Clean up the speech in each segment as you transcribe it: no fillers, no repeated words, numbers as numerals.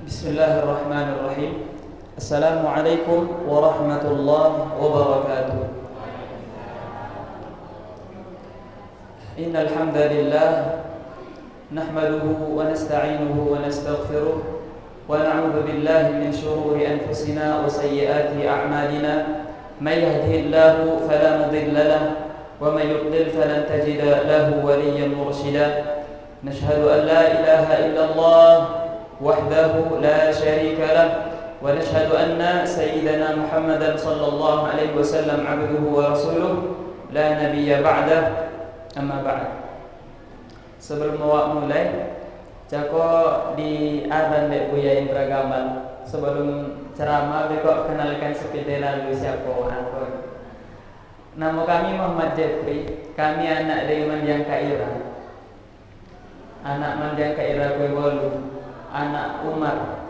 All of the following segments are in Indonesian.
Bismillahirrahmanirrahim. Assalamualaikum warahmatullahi wabarakatuh. Innal hamdalillah nahmaduhu wa nasta'inuhu wa nastaghfiruh wa na'udzu billahi min shururi anfusina wa sayyiati a'malina. May yahdihillahu fala mudilla lahu wa may yudlil falan tajida lahu waliyyan murshida. Nashhadu an la ilaha illallah wahdahu la syarika lah wa nashhadu anna sayyidana Muhammadan sallallahu alaihi wasallam abduhu wa rasuluh la nabiyya ba'dah. Amma ba'd. Sebelum awak mulai, jako di aran dek buya yang beragama. Sebelum ceramah bekok kenalkan sepede lalu siapa aku. Nama kami Muhammad Jeffrey. Kami anak dari Mandiang Kaira. Anak Mandiang Kaira Kuebolu. Anak Umar.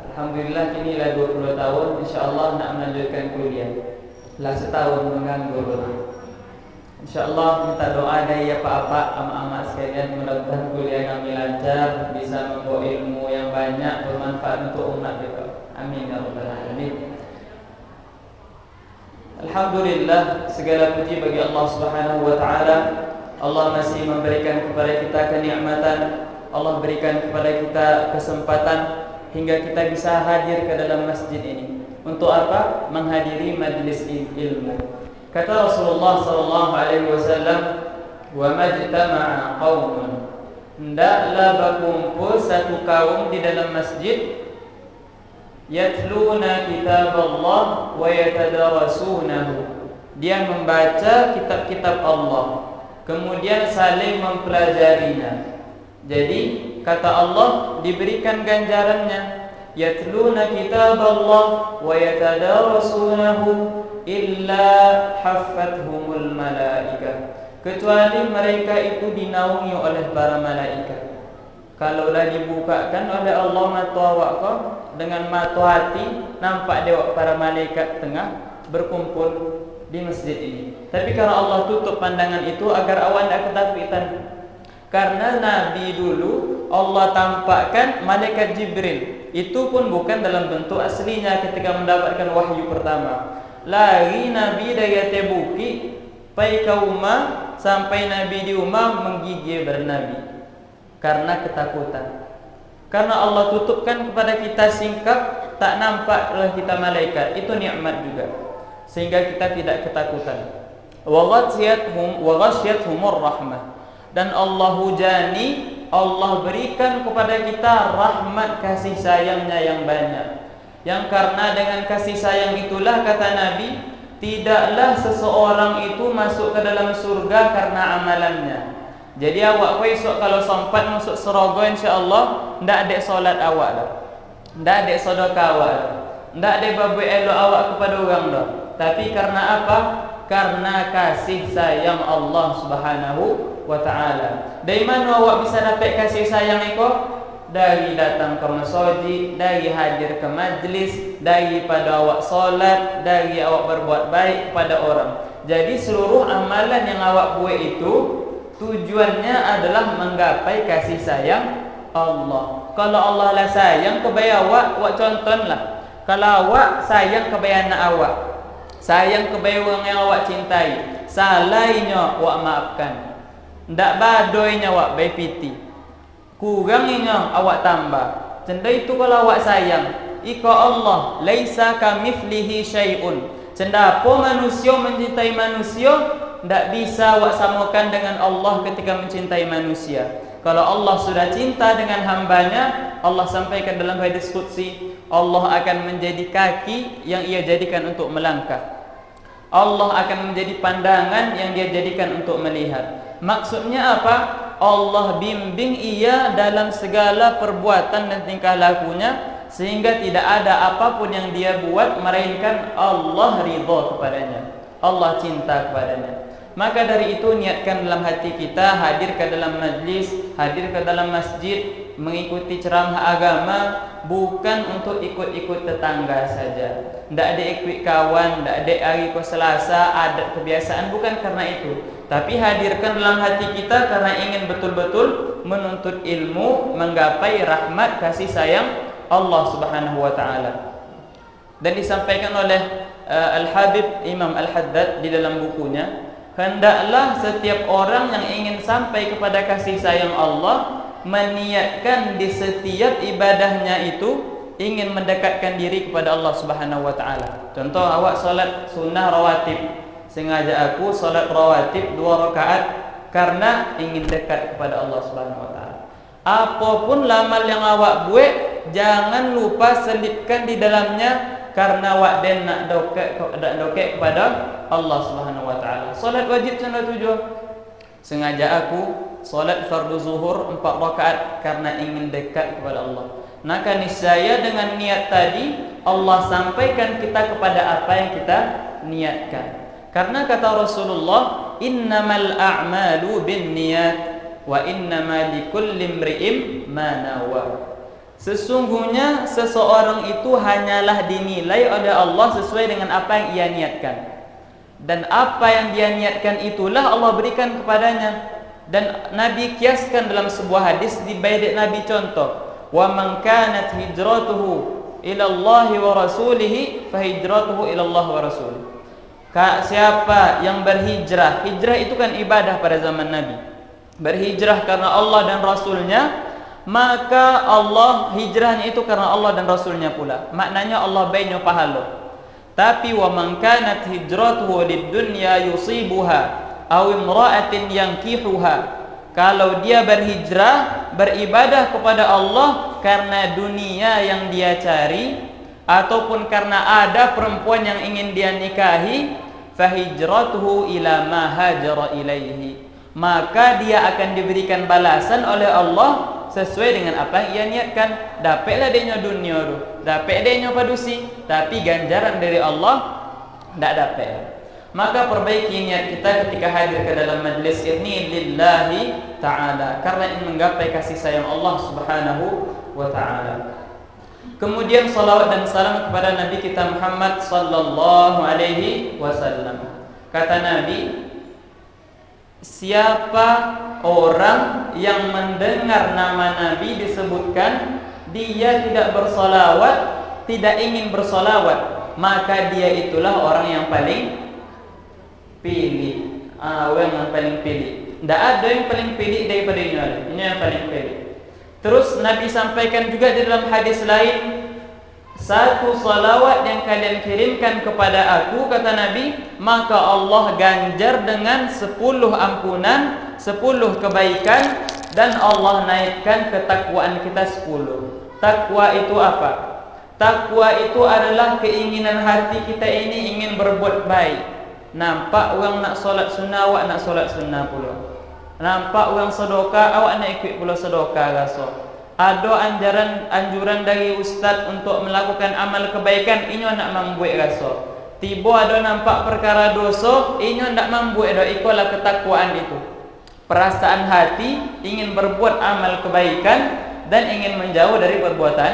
Alhamdulillah kini lah 20 tahun, insyaallah nak melanjutkan kuliah. Lah setahun menganggur. Insyaallah minta doa dari apa-apa ama-ama sekalian, mudah-mudahan kuliah kami lancar, bisa membawa ilmu yang banyak bermanfaat untuk umat kita. Amin ya rabbal alamin. Alhamdulillah, segala puji bagi Allah Subhanahu wa taala. Allah masih memberikan kepada kita kenikmatan. Allah berikan kepada kita kesempatan hingga kita bisa hadir ke dalam masjid ini. Untuk apa? Menghadiri majlis ilmu. Kata Rasulullah sallallahu alaihi wasallam, "Wa majtama'a qaumun." Hendaklah berkumpul satu kaum di dalam masjid, yatluna kitaballah wa yatadarasunahu. Dia membaca kitab-kitab Allah, kemudian saling mempelajarinya. Jadi kata Allah diberikan ganjarannya, yatluna kitaballah wa yatadarasunahu illa haffathumul malaikah. Kecuali mereka itu dinaungi oleh para malaikat. Kalaulah dibukakan oleh Allah mata awak kau dengan mata hati, nampak dewak para malaikat tengah berkumpul di masjid ini. Tapi karena Allah tutup pandangan itu agar awak tidak ketakutan. Karena Nabi dulu Allah tampakkan malaikat Jibril. Itu pun bukan dalam bentuk aslinya ketika mendapatkan wahyu pertama. Lari Nabi dari Tebuki pai ke Umar, sampai Nabi di Umar menggigil bernabi karena ketakutan. Karena Allah tutupkan kepada kita singkap, tak nampak oleh kita malaikat. Itu nikmat juga, sehingga kita tidak ketakutan. Wa ghashiyatuhumur rahmah. Dan Allah hujani, Allah berikan kepada kita rahmat kasih sayangnya yang banyak. Yang karena dengan kasih sayang itulah kata Nabi, tidaklah seseorang itu masuk ke dalam surga karena amalannya. Jadi awak besok kalau sempat masuk surga insya-Allah, ndak ada solat awak dah. Ndak ada sedekah awak dah. Ndak ada babu elok awak kepada orang dah. Tapi karena apa? Karena kasih sayang Allah Subhanahu wa ta'ala. Dari mana awak bisa dapat kasih sayang itu? Dari datang ke masjid, dari hadir ke majlis, daripada awak solat, dari awak berbuat baik kepada orang. Jadi seluruh amalan yang awak buat itu tujuannya adalah menggapai kasih sayang Allah. Kalau Allah lah sayang kepada awak contohlah. Kalau awak sayang kepada anak awak, sayang kepada orang yang awak cintai, salahnya awak maafkan. Ndak badoinya awak baik piti, kurangnya awak tambah. Cenda itu kalau awak sayang. Ika Allah laisa kamithlihi syai'un. Cenda apa manusia mencintai manusia, ndak bisa awak samakan dengan Allah ketika mencintai manusia. Kalau Allah sudah cinta dengan hambanya, Allah sampaikan dalam hadis qudsi, Allah akan menjadi kaki yang ia jadikan untuk melangkah. Allah akan menjadi pandangan yang dia jadikan untuk melihat. Maksudnya apa? Allah bimbing ia dalam segala perbuatan dan tingkah lakunya, sehingga tidak ada apapun yang dia buat melainkan Allah ridha kepadanya, Allah cinta kepadanya. Maka dari itu niatkan dalam hati kita hadir ke dalam majlis, hadir ke dalam masjid, mengikuti ceramah agama, bukan untuk ikut-ikut tetangga saja. Tidak ada ikut kawan, tidak ada hari ke Selasa, adat kebiasaan, bukan karena itu. tapi hadirkan dalam hati kita karena ingin betul-betul menuntut ilmu, menggapai rahmat kasih sayang Allah Subhanahu wa taala. Dan disampaikan oleh Al-Habib Imam Al-Haddad di dalam bukunya, hendaklah setiap orang yang ingin sampai kepada kasih sayang Allah meniatkan di setiap ibadahnya itu ingin mendekatkan diri kepada Allah Subhanahu wa taala. Contoh, awak solat sunnah rawatib, sengaja aku solat rawatib 2 rakaat karena ingin dekat kepada Allah Subhanahu wa taala. Apapun amal yang awak buat, jangan lupa selipkan di dalamnya karena awak den nak dokek kepada Allah Subhanahu wa taala. Solat wajib sunnah 7. Sengaja aku solat fardu zuhur 4 rakaat karena ingin dekat kepada Allah. Maka niscaya dengan niat tadi Allah sampaikan kita kepada apa yang kita niatkan. Karena kata Rasulullah, innamal a'malu binniyat wa innamal likulli imri'in ma nawa. Sesungguhnya seseorang itu hanyalah dinilai oleh Allah sesuai dengan apa yang ia niatkan. Dan apa yang dia niatkan itulah Allah berikan kepadanya. Dan Nabi kiaskan dalam sebuah hadis di bait Nabi contoh, wa man kanat hijratuhu ila Allah wa rasulih fa hijratuhu ila Allah wa rasulih. Siapa yang berhijrah, hijrah itu kan ibadah pada zaman Nabi. Berhijrah karena Allah dan Rasulnya, maka Allah hijrahnya itu karena Allah dan Rasulnya pula. Maknanya Allah bayar pahala. Tapi wa man kanat hijratuhu lid-dunya yusibuha aw imra'atin yankihuha. Kalau dia berhijrah, beribadah kepada Allah karena dunia yang dia cari ataupun karena ada perempuan yang ingin dia nikahi, fa hijratuhu ila ma hajara ilaihi. Maka dia akan diberikan balasan oleh Allah sesuai dengan apa yang ia niatkan. Dapatlah dia dunia tu, dapat dia padusi, tapi ganjaran dari Allah tidak dapat. Maka perbaiki niat kita ketika hadir ke dalam majlis ini lillahi ta'ala, karena ingin menggapai kasih sayang Allah Subhanahu wa ta'ala. Kemudian salawat dan salam kepada Nabi kita Muhammad sallallahu alaihi wasallam. Kata Nabi, siapa orang yang mendengar nama Nabi disebutkan, dia tidak bersolawat, tidak ingin bersolawat, maka dia itulah orang yang paling pilih. Orang yang paling pilih. Tidak ada yang paling pilih daripada ini yang paling pilih. Terus Nabi sampaikan juga di dalam hadis lain, satu salawat yang kalian kirimkan kepada aku, kata Nabi, maka Allah ganjar dengan 10 ampunan, 10 kebaikan, dan Allah naikkan ketakwaan kita 10. Takwa itu apa? Takwa itu adalah keinginan hati kita ini ingin berbuat baik. Nampak orang nak solat sunnah, awak nak solat sunnah pula. Nampak orang sedekah, awak nak ikut pula sedekah rasa. Ada anjuran dari ustaz untuk melakukan amal kebaikan, inyo nak membuat rasa. Tiba ada nampak perkara dosa, inyo nak membuat dah, ikulah ketakwaan itu. Perasaan hati ingin berbuat amal kebaikan dan ingin menjauh dari perbuatan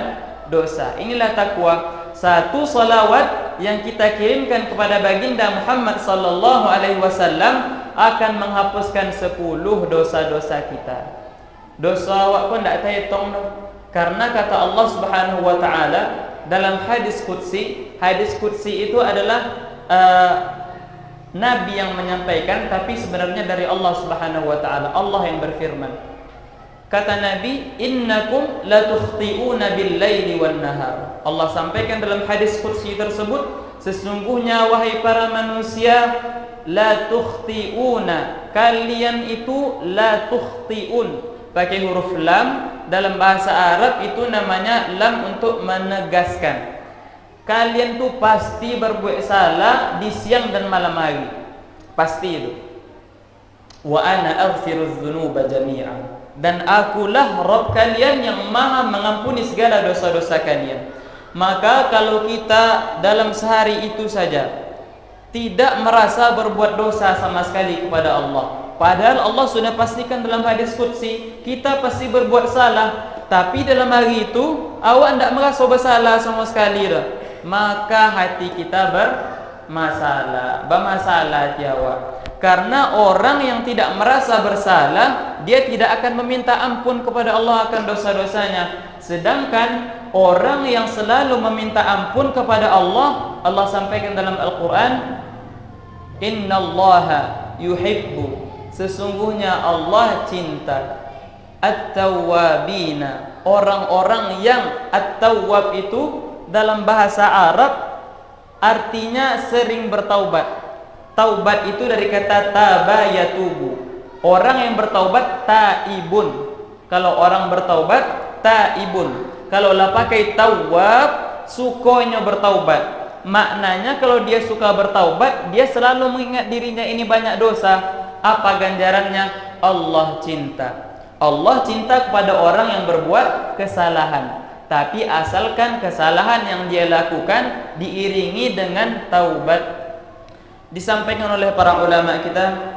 dosa. Inilah takwa. Satu salawat yang kita kirimkan kepada baginda Muhammad sallallahu alaihi wasallam akan menghapuskan 10 dosa-dosa kita. Dosa awak pun tak terhitung dah. Karena kata Allah Subhanahu wa taala dalam hadis qudsi itu adalah Nabi yang menyampaikan, tapi sebenarnya dari Allah Subhanahu wa taala. Allah yang berfirman. Kata Nabi, innakum la tukhti'una bil-laili wan-nahar. Allah sampaikan dalam hadis qudsi tersebut, sesungguhnya wahai para manusia, la tukhti'una, kalian itu la tukhti'un, pakai huruf lam. Dalam bahasa Arab itu namanya lam untuk menegaskan. Kalian tuh pasti berbuat salah di siang dan malam hari. Pasti itu. Wa ana aghfirudz dzunuba jami'an. Dan akulah Rabb kalian yang maha mengampuni segala dosa-dosa kalian. Maka kalau kita dalam sehari itu saja tidak merasa berbuat dosa sama sekali kepada Allah, padahal Allah sudah pastikan dalam hadis qudsi kita pasti berbuat salah, tapi dalam hari itu awak tidak merasa bersalah sama sekali dah, maka hati kita bermasalah hati awak. Karena orang yang tidak merasa bersalah, dia tidak akan meminta ampun kepada Allah akan dosa-dosanya. Sedangkan orang yang selalu meminta ampun kepada Allah, Allah sampaikan dalam Al-Quran, Innallaha yuhibbu, sesungguhnya Allah cinta at-tawwabina, orang-orang yang at-tawwab itu dalam bahasa Arab artinya sering bertaubat. Taubat itu dari kata taba yatubu. Orang yang bertaubat taibun. Kalau orang bertaubat taibun. Kalau lah pakai tawwab, sukanya bertaubat. Maknanya kalau dia suka bertaubat, dia selalu mengingat dirinya ini banyak dosa. Apa ganjarannya? Allah cinta. Allah cinta kepada orang yang berbuat kesalahan. Tapi asalkan kesalahan yang dia lakukan diiringi dengan taubat. Disampaikan oleh para ulama kita,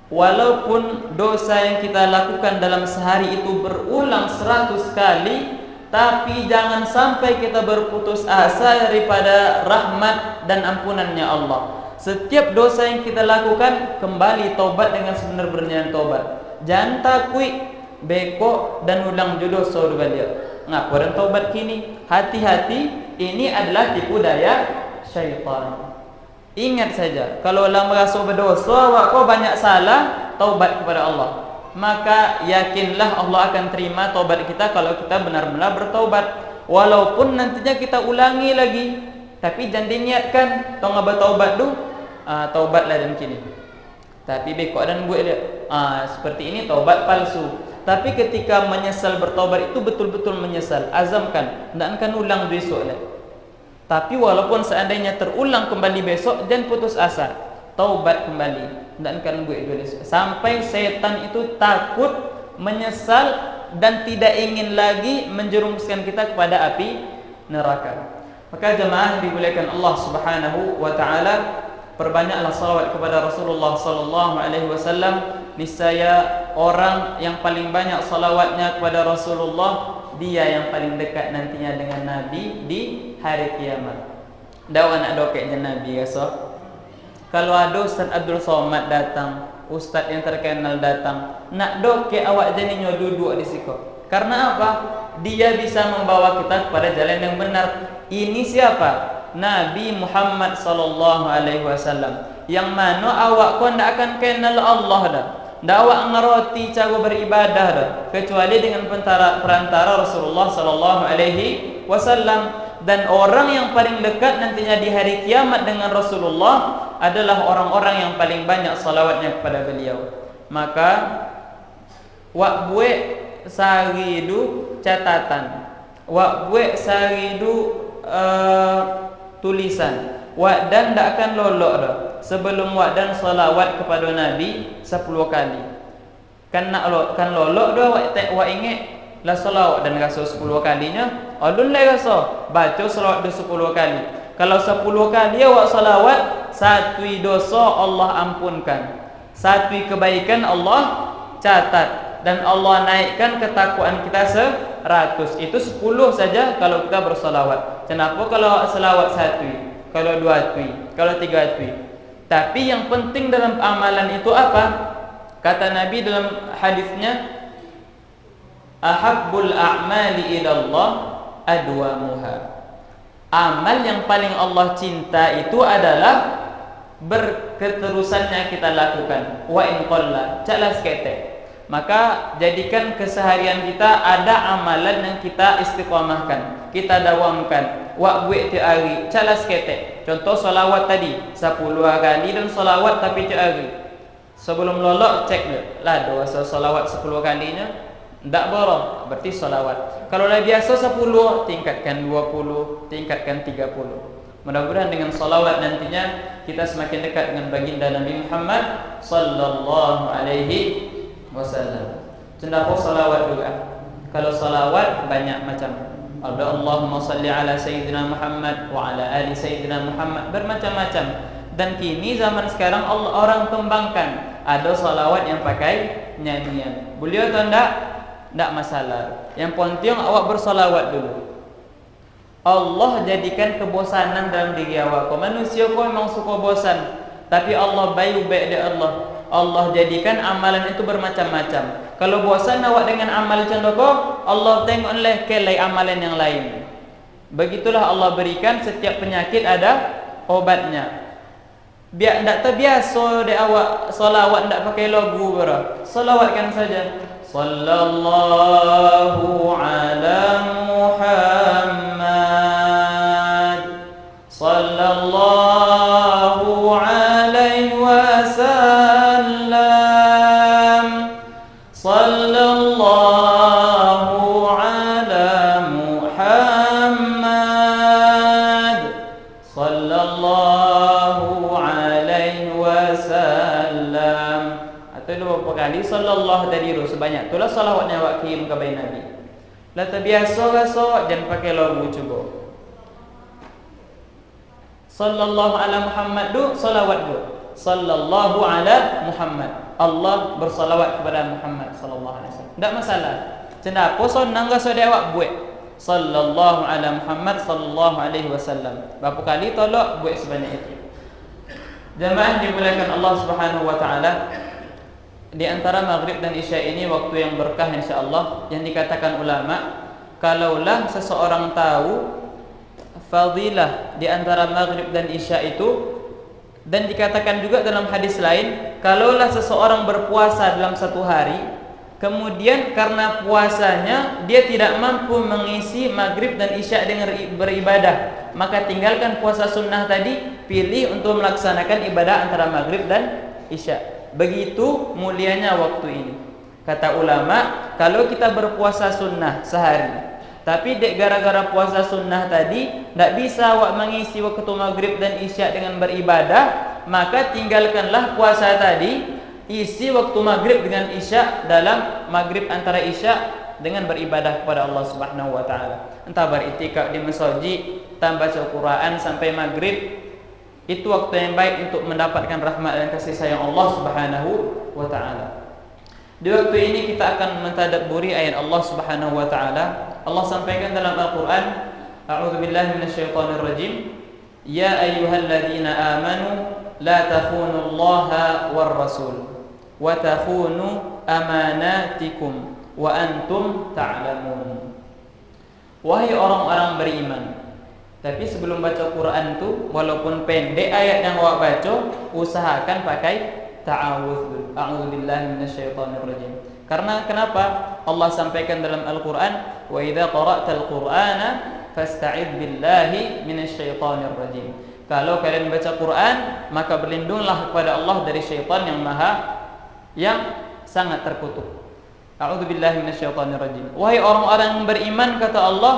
walaupun dosa yang kita lakukan dalam sehari itu berulang 100 kali, tapi jangan sampai kita berputus asa daripada rahmat dan ampunannya Allah. Setiap dosa yang kita lakukan, kembali taubat dengan sebenar-benarnya taubat. Jangan takui beko dan ulang jodoh saudara beliau. Ngapain taubat kini? Hati-hati, ini adalah tipu daya syaitan. Ingat saja, kalau lah merasa berdosa, kau banyak salah, taubat kepada Allah. Maka yakinlah Allah akan terima taubat kita kalau kita benar-benar bertaubat. Walaupun nantinya kita ulangi lagi, tapi jangan diniatkan tong bertaubat tu, taubatlah dan kini. Tapi bekok dan gue dia, seperti ini taubat palsu. Tapi ketika menyesal bertaubat itu betul-betul menyesal, azamkan, dan akan ulang besok lah. Tapi walaupun seandainya terulang kembali besok, jangan putus asa, taubat kembali dan akan gue sampai setan itu takut, menyesal dan tidak ingin lagi menjerumuskan kita kepada api neraka. Maka jemaah dimuliakan Allah Subhanahu wa taala, perbanyaklah salawat kepada Rasulullah sallallahu alaihi wasallam. Niscaya orang yang paling banyak salawatnya kepada Rasulullah, dia yang paling dekat nantinya dengan Nabi di hari kiamat. Dawa nak dokek je Nabi so. Kalau ada Ustaz Abdul Somad datang, ustaz yang terkenal datang, nak dokek awak jadinya duduk di situ. Karena apa? Dia bisa membawa kita kepada jalan yang benar. Ini siapa? Nabi Muhammad sallallahu alaihi wasallam. Yang mana awak kau ndak akan kenal Allah dah. Ndak awak ngerti cara beribadah dah, kecuali dengan perantara Rasulullah sallallahu alaihi wasallam. Dan orang yang paling dekat nantinya di hari kiamat dengan Rasulullah adalah orang-orang yang paling banyak salawatnya kepada beliau. Maka wak buat saridu catatan, wak buat saridu tulisan, wak dan tak akan lolok dah sebelum wak dan salawat kepada Nabi 10 kali. Kan nak kan lolok dah wak ingat lah salawat dan rasa 10 kalinya, alun lah rasa baca salawat 10 kali. Kalau 10 kali awak salawat, satu dosa Allah ampunkan, satu kebaikan Allah catat, dan Allah naikkan ketakwaan kita 100. Itu 10 saja kalau kita bersalawat. Kenapa kalau salawat 1, kalau 2, kalau 3? Tapi yang penting dalam amalan itu apa? Kata Nabi dalam hadisnya, ahabbul a'mali ilallah adwamuha. Amal yang paling Allah cinta itu adalah berketerusannya kita lakukan. Wa in qalla, caklah seketek. Maka jadikan keseharian kita ada amalan yang kita istiqamahkan, kita dawamkan. Wa buat tiap hari, caklah seketek. Contoh salawat tadi 10 kali dan salawat tapi tiap hari. Sebelum lolok cek lah dosa salawat 10 kalinya. Tak borong, berarti salawat. Kalau dah biasa 10, tingkatkan 20, tingkatkan 30. Mudah-mudahan dengan salawat nantinya kita semakin dekat dengan baginda Nabi Muhammad sallallahu alaihi wasallam. Cendapo salawat juga. Kalau salawat banyak macam. Ada Allahumma salli ala sayyidina Muhammad wa ala ali sayyidina Muhammad, bermacam-macam. Dan kini zaman sekarang orang kembangkan, ada salawat yang pakai nyanyian. Beliau tahu tak masalah. Yang penting awak bersalawat dulu. Allah jadikan kebosanan dalam diri awak. Manusia kau memang suka bosan. Tapi Allah baik dia Allah. Allah jadikan amalan itu bermacam-macam. Kalau bosan awak dengan amal condoko, Allah tengok kelai amalan yang lain. Begitulah Allah berikan setiap penyakit ada obatnya. Biar ndak terbiasa de awak solawat ndak pakai lagu bara. Solawatkan saja. Sallallahu ala Muhammad. Sallallahu alaihi wasallam. Sallallahu ala Muhammad. Sallallahu alaihi wasallam. Atau beberapa kali sallallahu tadi sebanyak itulah salawatnya awak kirim ke bayi Nabi. Lah terbiasa jangan pakai lagu cuba. Sallallahu ala Muhammad salawat sallallahu ala Muhammad. Allah bersalawat kepada Muhammad sallallahu alaihi wasallam. Tak masalah. Kenapa senang ke saudara awak buat sallallahu ala Muhammad sallallahu alaihi wasallam. Berapa kali tolak buat sebanyak itu. Jemaah dimuliakan Allah Subhanahu wa taala, di antara maghrib dan isya ini waktu yang berkah insyaallah, yang dikatakan ulama, kalaulah seseorang tahu fadilah di antara maghrib dan isya itu, dan dikatakan juga dalam hadis lain, kalaulah seseorang berpuasa dalam satu hari, kemudian karena puasanya dia tidak mampu mengisi maghrib dan isya dengan beribadah, maka tinggalkan puasa sunnah tadi, pilih untuk melaksanakan ibadah antara maghrib dan isya. Begitu mulianya waktu ini. Kata ulama, kalau kita berpuasa sunnah sehari, tapi gara-gara puasa sunnah tadi tidak bisa awak mengisi waktu maghrib dan isya dengan beribadah, maka tinggalkanlah puasa tadi, isi waktu maghrib dengan isya dalam maghrib antara isya dengan beribadah kepada Allah Subhanahu wa taala. Entah beritikaf di masjid, tambah baca Quran sampai maghrib. Itu waktu yang baik untuk mendapatkan rahmat dan kasih sayang Allah Subhanahu wa taala. Di waktu ini kita akan mentadabburi ayat Allah Subhanahu wa taala. Allah sampaikan dalam Al-Qur'an, A'udzubillahi minasyaitonir rajim. Ya ayyuhalladzina amanu la takhunullaha war rasul wa takhunu amanatikum wa antum ta'lamun. Wahai orang-orang beriman. Tapi sebelum baca Quran tu, walaupun pendek ayat yang awak baca, usahakan pakai ta'awudz. A'udzubillahi minasyaitonir rajim. Karena kenapa? Allah sampaikan dalam Al-Qur'an, wa idza qara'tal Qur'ana fasta'idz billahi minasyaitonir rajim. Kalau kalian baca Quran, maka berlindunglah kepada Allah dari syaitan yang sangat terkutuk. A'udzubillahi minasyaitonir rajim. Wahai orang-orang yang beriman, kata Allah,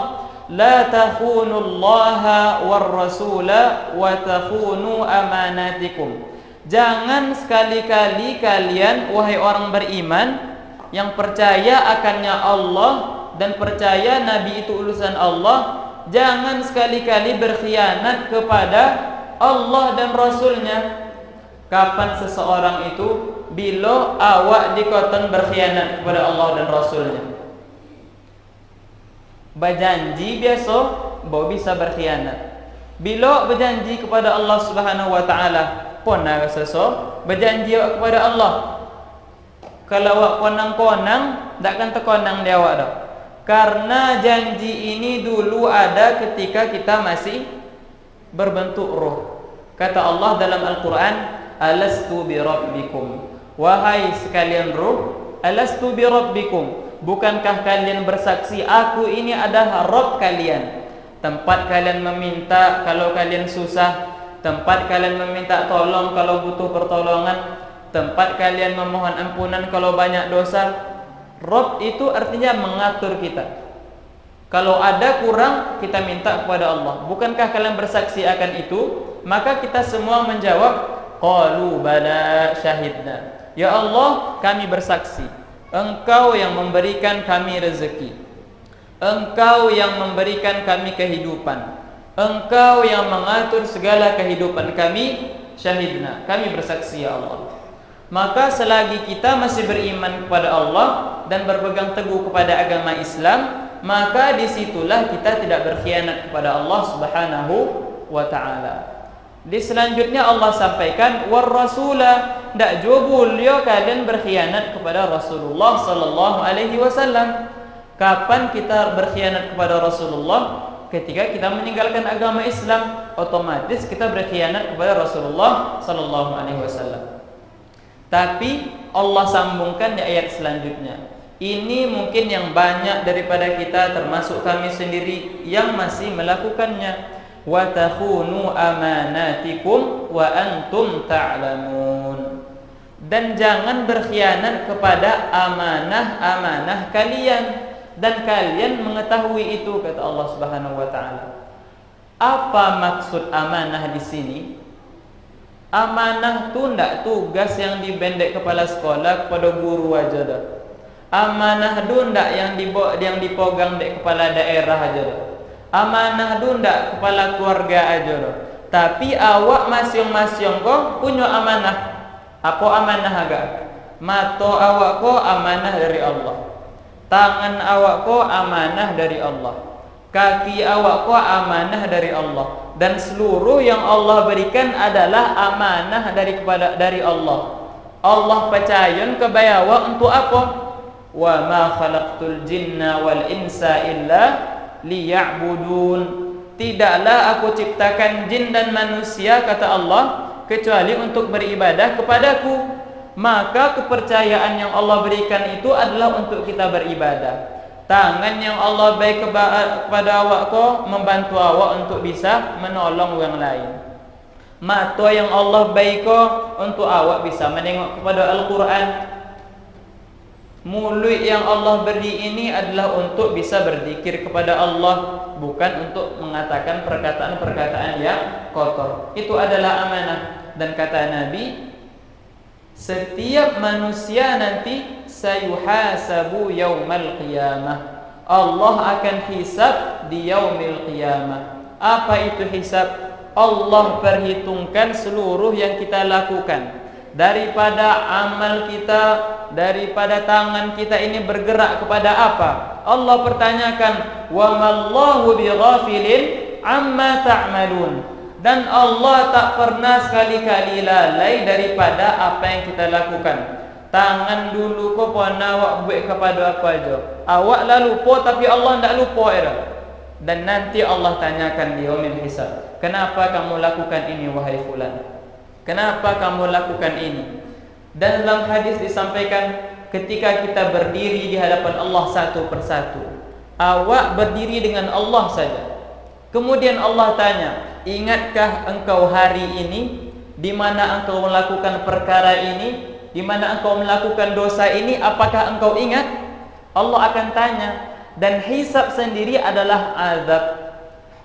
la takhunullaha war rasula wa takhunu amanatikum. Jangan sekali-kali kalian, wahai orang beriman yang percaya akannya Allah dan percaya Nabi itu utusan Allah, jangan sekali-kali berkhianat kepada Allah dan Rasulnya. Kapan seseorang itu? Bila awak dikoton berkhianat kepada Allah dan Rasulnya. Berjanji biasa, baru bisa berkhianat. Bila berjanji kepada Allah Subhanahu wa taala, pernah sesuatu berjanji kepada Allah. Kalau awak konang-konang, takkan terkonang dia awak dah. Karena janji ini dulu ada ketika kita masih berbentuk roh. Kata Allah dalam Al-Quran, alastu bi rabbikum. Wahai sekalian roh, alastu bi rabbikum. Bukankah kalian bersaksi aku ini adalah Rabb kalian? Tempat kalian meminta kalau kalian susah, tempat kalian meminta tolong kalau butuh pertolongan, tempat kalian memohon ampunan kalau banyak dosa. Rabb itu artinya mengatur kita. Kalau ada kurang, kita minta kepada Allah. Bukankah kalian bersaksi akan itu? Maka kita semua menjawab, qalu bala syahidna. Ya Allah, kami bersaksi. Engkau yang memberikan kami rezeki, Engkau yang memberikan kami kehidupan, Engkau yang mengatur segala kehidupan kami. Syahidna, kami bersaksi ya Allah. Maka selagi kita masih beriman kepada Allah dan berpegang teguh kepada agama Islam, maka disitulah kita tidak berkhianat kepada Allah Subhanahu wa ta'ala. Di selanjutnya Allah sampaikan war rasula, ndak jubul yo kalian berkhianat kepada Rasulullah sallallahu alaihi wasallam. Kapan kita berkhianat kepada Rasulullah? Ketika kita meninggalkan agama Islam, otomatis kita berkhianat kepada Rasulullah sallallahu alaihi wasallam. Tapi Allah sambungkan di ayat selanjutnya. Ini mungkin yang banyak daripada kita termasuk kami sendiri yang masih melakukannya. Wa takhunu amanatikum wa antum ta'lamun. Dan jangan berkhianat kepada amanah-amanah kalian dan kalian mengetahui itu, kata Allah Subhanahu wa taala. Apa maksud amanah di sini? Amanah tu ndak tugas yang dibendek kepala sekolah kepada guru aja dah. Amanah tu ndak yang dipegang dek kepala daerah aja dah. Amanah tu ndak kepala keluarga aja dah. Tapi awak masing-masing kau punya amanah. Apa amanah agak? Mata awak kau amanah dari Allah. Tangan awak kau amanah dari Allah. Kaki awak kau amanah dari Allah. Dan seluruh yang Allah berikan adalah amanah dari Allah. Allah percayakan kepada awak untuk apa? Wa ma khalaqtul jinna wal insa illa liya'budun. Tidaklah aku ciptakan jin dan manusia, kata Allah, kecuali untuk beribadah kepadaku. Maka kepercayaan yang Allah berikan itu adalah untuk kita beribadah. Tangan yang Allah beri kepada awak kau membantu awak untuk bisa menolong orang lain. Mata yang Allah beri kau untuk awak bisa menengok kepada Al-Quran. Mulut yang Allah beri ini adalah untuk bisa berzikir kepada Allah, bukan untuk mengatakan perkataan-perkataan yang kotor. Itu adalah amanah. Dan kata Nabi, setiap manusia nanti sayuhasabu yaumal qiyamah. Allah akan hisab di yaumil qiyamah. Apa itu hisab? Allah perhitungkan seluruh yang kita lakukan. Daripada amal kita, daripada tangan kita ini bergerak kepada apa? Allah pertanyakan, wa mallahu bighafilin amma ta'malun. Dan Allah tak pernah sekali-kali lalai daripada apa yang kita lakukan. Tangan dulu kau pernah awak buat kepada apa aja. Awak lah lupa, tapi Allah tidak lupa era. Dan nanti Allah tanyakan di yaumil hisab, kenapa kamu lakukan ini wahai fulan? Kenapa kamu lakukan ini? Dan dalam hadis disampaikan, ketika kita berdiri di hadapan Allah satu persatu, awak berdiri dengan Allah saja. Kemudian Allah tanya, ingatkah engkau hari ini di mana engkau melakukan perkara ini, di mana engkau melakukan dosa ini, apakah engkau ingat? Allah akan tanya. Dan hisab sendiri adalah azab.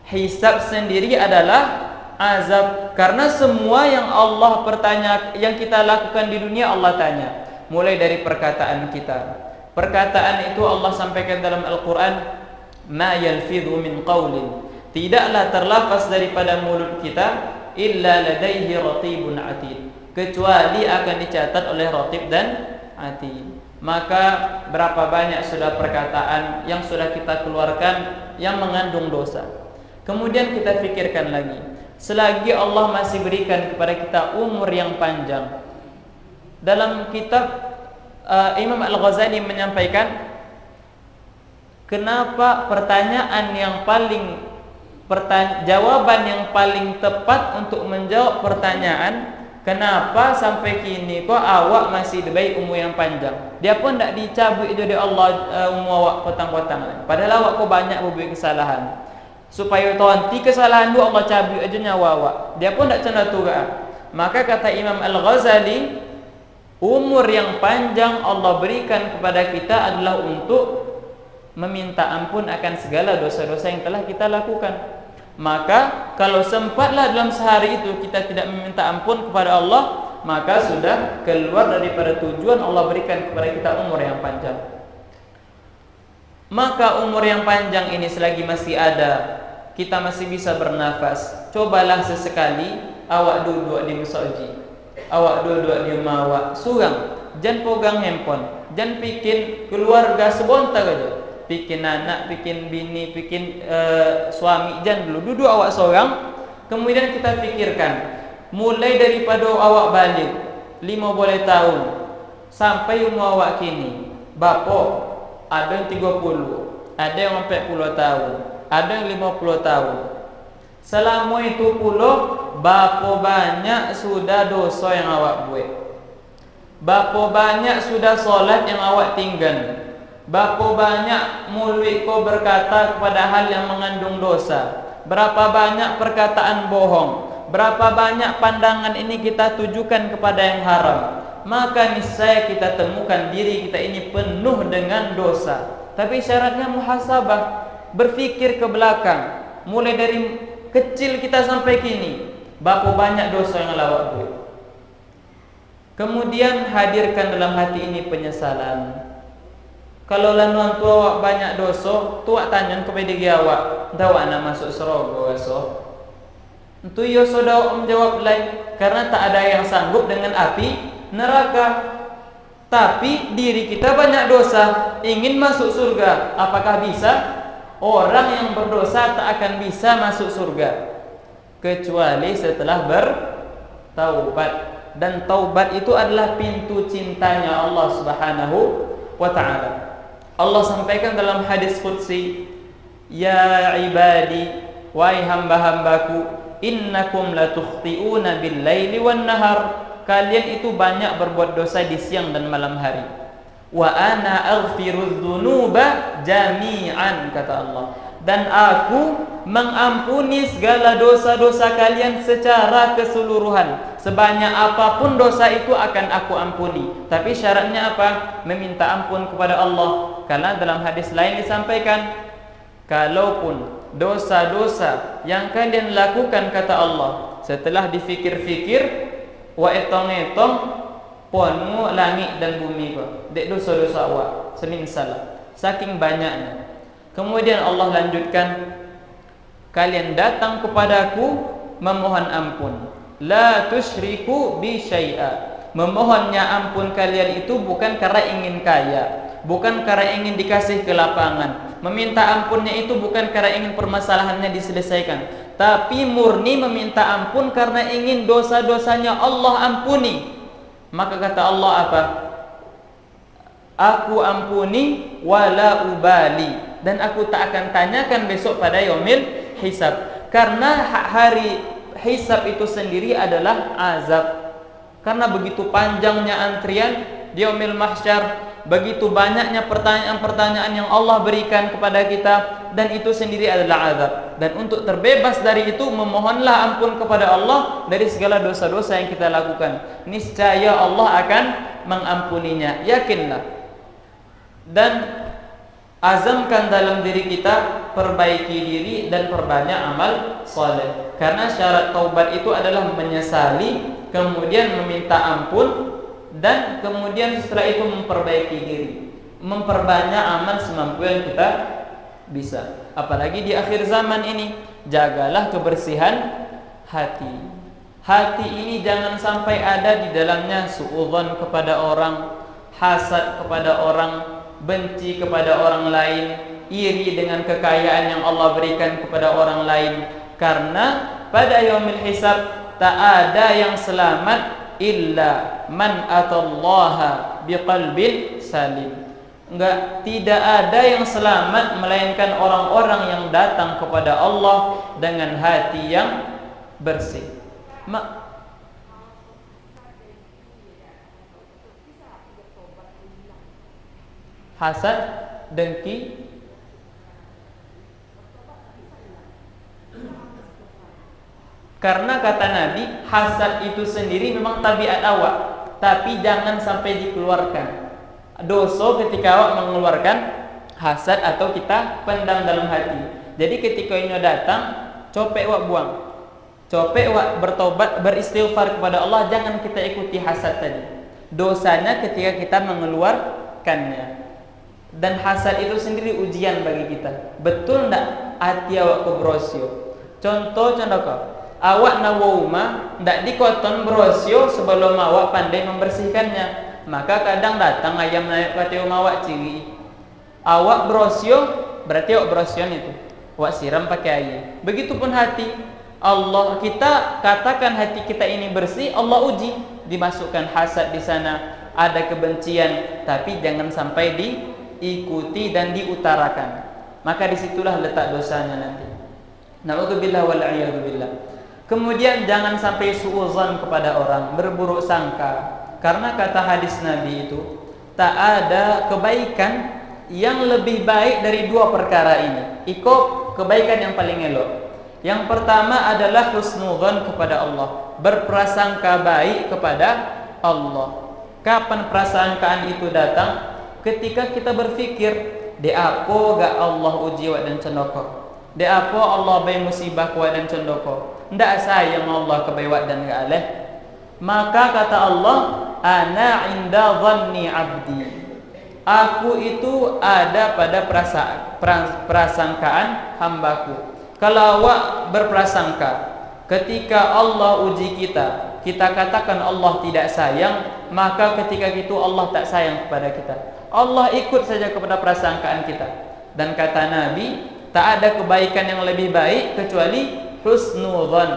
Hisab sendiri adalah azab, karena semua yang Allah yang kita lakukan di dunia Allah tanya. Mulai dari perkataan kita. Perkataan itu Allah sampaikan dalam Al-Quran, ma yalfidhu min qawlin, tidaklah terlafaz daripada mulut kita illa ladaihi ratibun atid, kecuali akan dicatat oleh ratib dan atid. Maka berapa banyak sudah perkataan yang sudah kita keluarkan yang mengandung dosa. Kemudian kita fikirkan lagi, selagi Allah masih berikan kepada kita umur yang panjang. Dalam kitab Imam Al-Ghazali menyampaikan, kenapa jawaban yang paling tepat untuk menjawab pertanyaan, kenapa sampai kini kok awak masih diberi umur yang panjang? Dia pun tidak dicabut itu oleh Allah umur awak potong-potong. Padahal awak kok banyak berbuat kesalahan. Supaya tahu kesalahan itu Allah cabut aja nyawa awak. Dia pun tidak canda turah. Maka kata Imam Al-Ghazali, umur yang panjang Allah berikan kepada kita adalah untuk meminta ampun akan segala dosa-dosa yang telah kita lakukan. Maka kalau sempatlah dalam sehari itu kita tidak meminta ampun kepada Allah, maka sudah keluar daripada tujuan Allah berikan kepada kita umur yang panjang. Maka umur yang panjang ini selagi masih ada, kita masih bisa bernafas, cobalah sesekali awak duduk di masjid, awak duduk di rumah awak, surang, jangan pegang handphone, jangan bikin keluarga sebontar aja, bikin anak, bikin bini, bikin suami, jangan dulu duduk awak seorang. Kemudian kita pikirkan, mulai daripada awak balik 15 tahun sampai umur awak kini, bapak ada yang 30, ada yang 40 tahun, ada yang 50 tahun. Selama itu pula berapa banyak sudah dosa yang awak buat, berapa banyak sudah solat yang awak tinggal, berapa banyak mulut kau berkata kepada hal yang mengandung dosa, berapa banyak perkataan bohong, berapa banyak pandangan ini kita tujukan kepada yang haram. Maka niscaya kita temukan diri kita ini penuh dengan dosa. Tapi syaratnya muhasabah, berfikir ke belakang, mulai dari kecil kita sampai kini, berapa banyak dosa yang awak buat. Kemudian hadirkan dalam hati ini penyesalan. Kalau lanuan tu awak banyak dosa, tu awak tanya kepada dia awak, dah awak nak masuk surga esok. Itu yo sudah menjawab lain, karena tak ada yang sanggup dengan api neraka. Tapi diri kita banyak dosa, ingin masuk surga. Apakah bisa? Orang yang berdosa tak akan bisa masuk surga kecuali setelah bertaubat. Dan taubat itu adalah pintu cintanya Allah Subhanahu wa ta'ala. Allah sampaikan dalam hadis qudsi, ya ibadi, wahai hamba-hambaku, innakum latukhti'una bil laili wan nahar, kalian itu banyak berbuat dosa di siang dan malam hari. Wa ana aghfirudz dzunuba jami'an, kata Allah, dan aku mengampuni segala dosa-dosa kalian secara keseluruhan. Sebanyak apapun dosa itu akan aku ampuni. Tapi syaratnya apa? Meminta ampun kepada Allah. Karena dalam hadis lain disampaikan, kalaupun dosa-dosa yang kalian lakukan, kata Allah, setelah difikir-fikir, wa etong-etong ponu langit dan bumi kau, dek dosa-dosa awak seling salah, saking banyaknya. Kemudian Allah lanjutkan, kalian datang kepadaku memohon ampun, la tusyriku bi syai'a. Memohonnya ampun kalian itu bukan karena ingin kaya, bukan karena ingin dikasih kelapangan. Meminta ampunnya itu bukan karena ingin permasalahannya diselesaikan, tapi murni meminta ampun karena ingin dosa-dosanya Allah ampuni. Maka kata Allah apa? Aku ampuni wala ubali, dan aku tak akan tanyakan besok pada yaumil hisab. Karena hari hisab itu sendiri adalah azab. Karena begitu panjangnya antrian di yaumil mahsyar, begitu banyaknya pertanyaan-pertanyaan yang Allah berikan kepada kita, dan itu sendiri adalah azab. Dan untuk terbebas dari itu, memohonlah ampun kepada Allah dari segala dosa-dosa yang kita lakukan. Niscaya Allah akan mengampuninya, yakinlah. Dan azamkan dalam diri kita, perbaiki diri dan perbanyak amal saleh. Karena syarat taubat itu adalah menyesali, kemudian meminta ampun, dan kemudian setelah itu memperbaiki diri, memperbanyak amal semampu yang kita bisa. Apalagi di akhir zaman ini, jagalah kebersihan hati. Hati ini jangan sampai ada di dalamnya suudzon kepada orang, hasad kepada orang, benci kepada orang lain, iri dengan kekayaan yang Allah berikan kepada orang lain. Karena pada yaumil hisab tak ada yang selamat illa man atallaha biqalbin salim. Tidak ada yang selamat melainkan orang-orang yang datang kepada Allah dengan hati yang bersih. Hasad, dengki, karena kata Nabi, hasad itu sendiri memang tabiat awak, tapi jangan sampai dikeluarkan. Dosa ketika awak mengeluarkan hasad atau kita pendam dalam hati. Jadi ketika ini datang, copek awak buang, copek awak bertobat, beristighfar kepada Allah. Jangan kita ikuti hasad tadi. Dosanya ketika kita mengeluarkannya. Dan hasad itu sendiri ujian bagi kita. Betul tak hati awak kebrosio? Contoh kau, awak nawuma ndak dikoton brosio sebelum awak pandai membersihkannya. Maka kadang datang ayam naik ke rumah awak ciri. Awak brosio, berarti awak brosion itu. Awak siram pakai air. Begitupun hati. Allah, kita katakan hati kita ini bersih, Allah uji, dimasukkan hasad di sana, ada kebencian, tapi jangan sampai diikuti dan diutarakan. Maka disitulah letak dosanya nanti. Na'udzubillah wal a'yadu billah. Kemudian jangan sampai suudzon kepada orang, berburuk sangka. Karena kata hadis Nabi itu, tak ada kebaikan yang lebih baik dari dua perkara ini. Ikut kebaikan yang paling elok. Yang pertama adalah husnudzon kepada Allah, berprasangka baik kepada Allah. Kapan prasangkaan itu datang? Ketika kita berfikir, de apa gak Allah uji wak dan cendoko, de apa Allah bay musibah kuat dan cendoko, ndak sayang Allah kebaiwat dan gak aleh. Maka kata Allah, ana inda dhanni abdi, aku itu ada pada prasangkaan hambaku. Kalau awak berprasangka ketika Allah uji kita, kita katakan Allah tidak sayang, maka ketika itu Allah tak sayang kepada kita. Allah ikut saja kepada prasangkaan kita. Dan kata Nabi, tak ada kebaikan yang lebih baik kecuali husnudzon,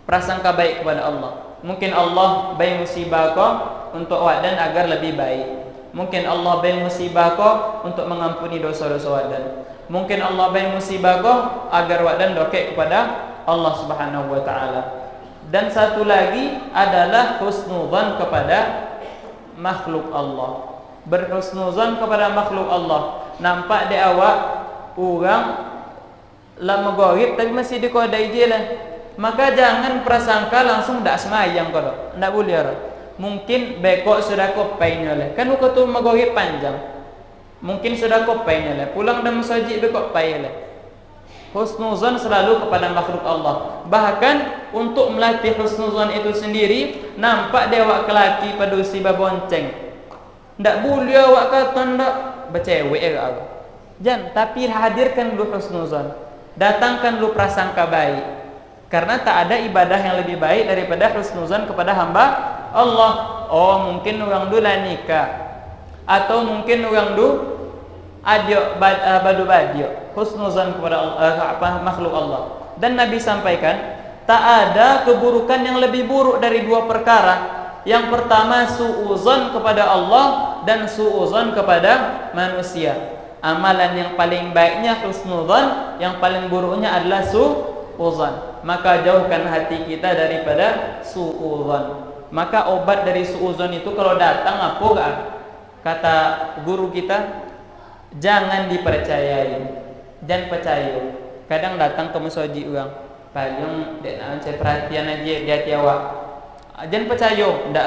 prasangka baik kepada Allah. Mungkin Allah bay musibah kau untuk wadan agar lebih baik. Mungkin Allah bay musibah kau untuk mengampuni dosa-dosa wadan. Mungkin Allah bay musibah kau agar wadan dokek kepada Allah Subhanahu wa taala. Dan satu lagi adalah husnudzon kepada makhluk Allah. Berhusnudzon kepada makhluk Allah. Nampak di awak orang lama gorib tapi masih dikodai je lah. Maka jangan prasangka langsung dak semayang kau. Ndak boleh orang. Mungkin bekok sudah kopainya lah. Kan uko tu magorib panjang. Mungkin sudah kopainya lah. Pulang dan masjid bekok pai lah. Husnuzan selalu kepada makhluk Allah. Bahkan untuk melatih husnuzan itu sendiri, nampak dia awak kelaki pada usia babonceng, ndak boleh awak kata ndak bercewek awak. Jangan, tapi hadirkan dulu husnuzan, datangkan dulu prasangka baik. Karena tak ada ibadah yang lebih baik daripada husnuzan kepada hamba Allah. Oh, mungkin orang dulu nikah, atau mungkin orang dulu adio badu-badio, husnuzan kepada makhluk Allah. Dan Nabi sampaikan, tak ada keburukan yang lebih buruk dari dua perkara. Yang pertama suuzon kepada Allah dan suuzon kepada manusia. Amalan yang paling baiknya husnuzan, yang paling buruknya adalah suuzon. Maka jauhkan hati kita daripada suuzon. Maka obat dari suuzon itu kalau datang apa gak? Kata guru kita, jangan dipercayai, jangan percaya. Kadang datang ke masjid orang, paling dia nak perhatian aja dia tiawak. Jangan percaya, ndak.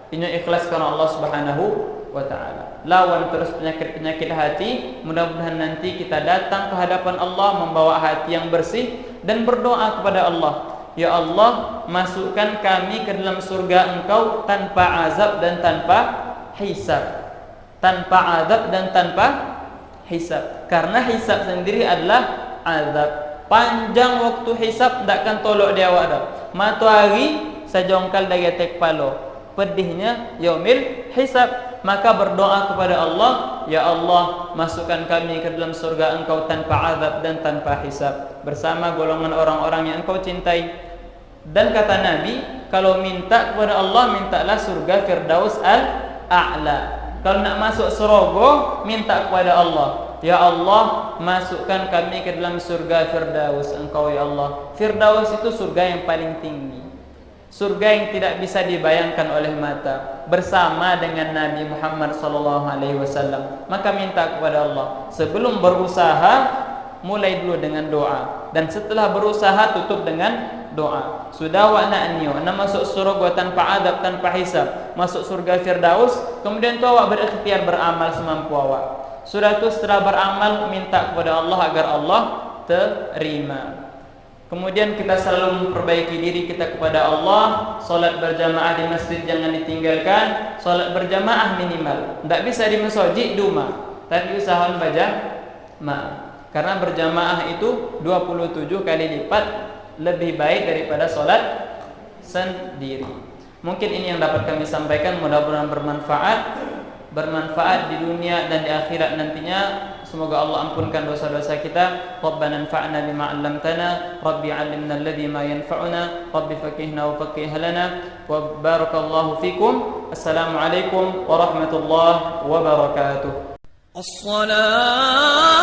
Ini ikhlas karena Allah Subhanahu wa taala. Lawan terus penyakit-penyakit hati. Mudah-mudahan nanti kita datang ke hadapan Allah membawa hati yang bersih dan berdoa kepada Allah. Ya Allah, masukkan kami ke dalam surga Engkau tanpa azab dan tanpa hisab. Tanpa azab dan tanpa hisab. Karena hisab sendiri adalah azab. Panjang waktu hisab tak akan tolok dia awak dah. Matahari sejongkal dari atas kepala. Pedihnya yaumil hisab. Maka berdoa kepada Allah, ya Allah, masukkan kami ke dalam surga Engkau tanpa azab dan tanpa hisab, bersama golongan orang-orang yang Engkau cintai. Dan kata Nabi, kalau minta kepada Allah, mintalah surga Firdaus al-A'la. Kalau nak masuk surga, minta kepada Allah, ya Allah, masukkan kami ke dalam surga Firdaus Engkau ya Allah. Firdaus itu surga yang paling tinggi, surga yang tidak bisa dibayangkan oleh mata, bersama dengan Nabi Muhammad SAW. Maka minta kepada Allah. Sebelum berusaha, mulai dulu dengan doa, dan setelah berusaha tutup dengan doa. Sudah wa na'niyo, masuk surga tanpa adab, tanpa hisab, masuk surga Firdaus. Kemudian tu awak berikhtiar beramal semampu awak. Sudah tu setelah beramal, minta kepada Allah agar Allah terima. Kemudian kita selalu memperbaiki diri kita kepada Allah. Solat berjamaah di masjid jangan ditinggalkan. Solat berjamaah minimal. Tak bisa di masjid duma, tapi usahakan baca ma'ah. Karena berjamaah itu 27 kali lipat lebih baik daripada solat sendiri. Mungkin ini yang dapat kami sampaikan. Mudah-mudahan bermanfaat di dunia dan di akhirat nantinya. semoga Allah ampunkan dosa-dosa kita. Rabbana anfa'na bima 'allamtana, Rabbi 'allimna alladhi ma yanfa'una, Rabbi faqihna wa faqih lana. Wa barakallahu fikum. Assalamualaikum warahmatullahi wabarakatuh. As-salam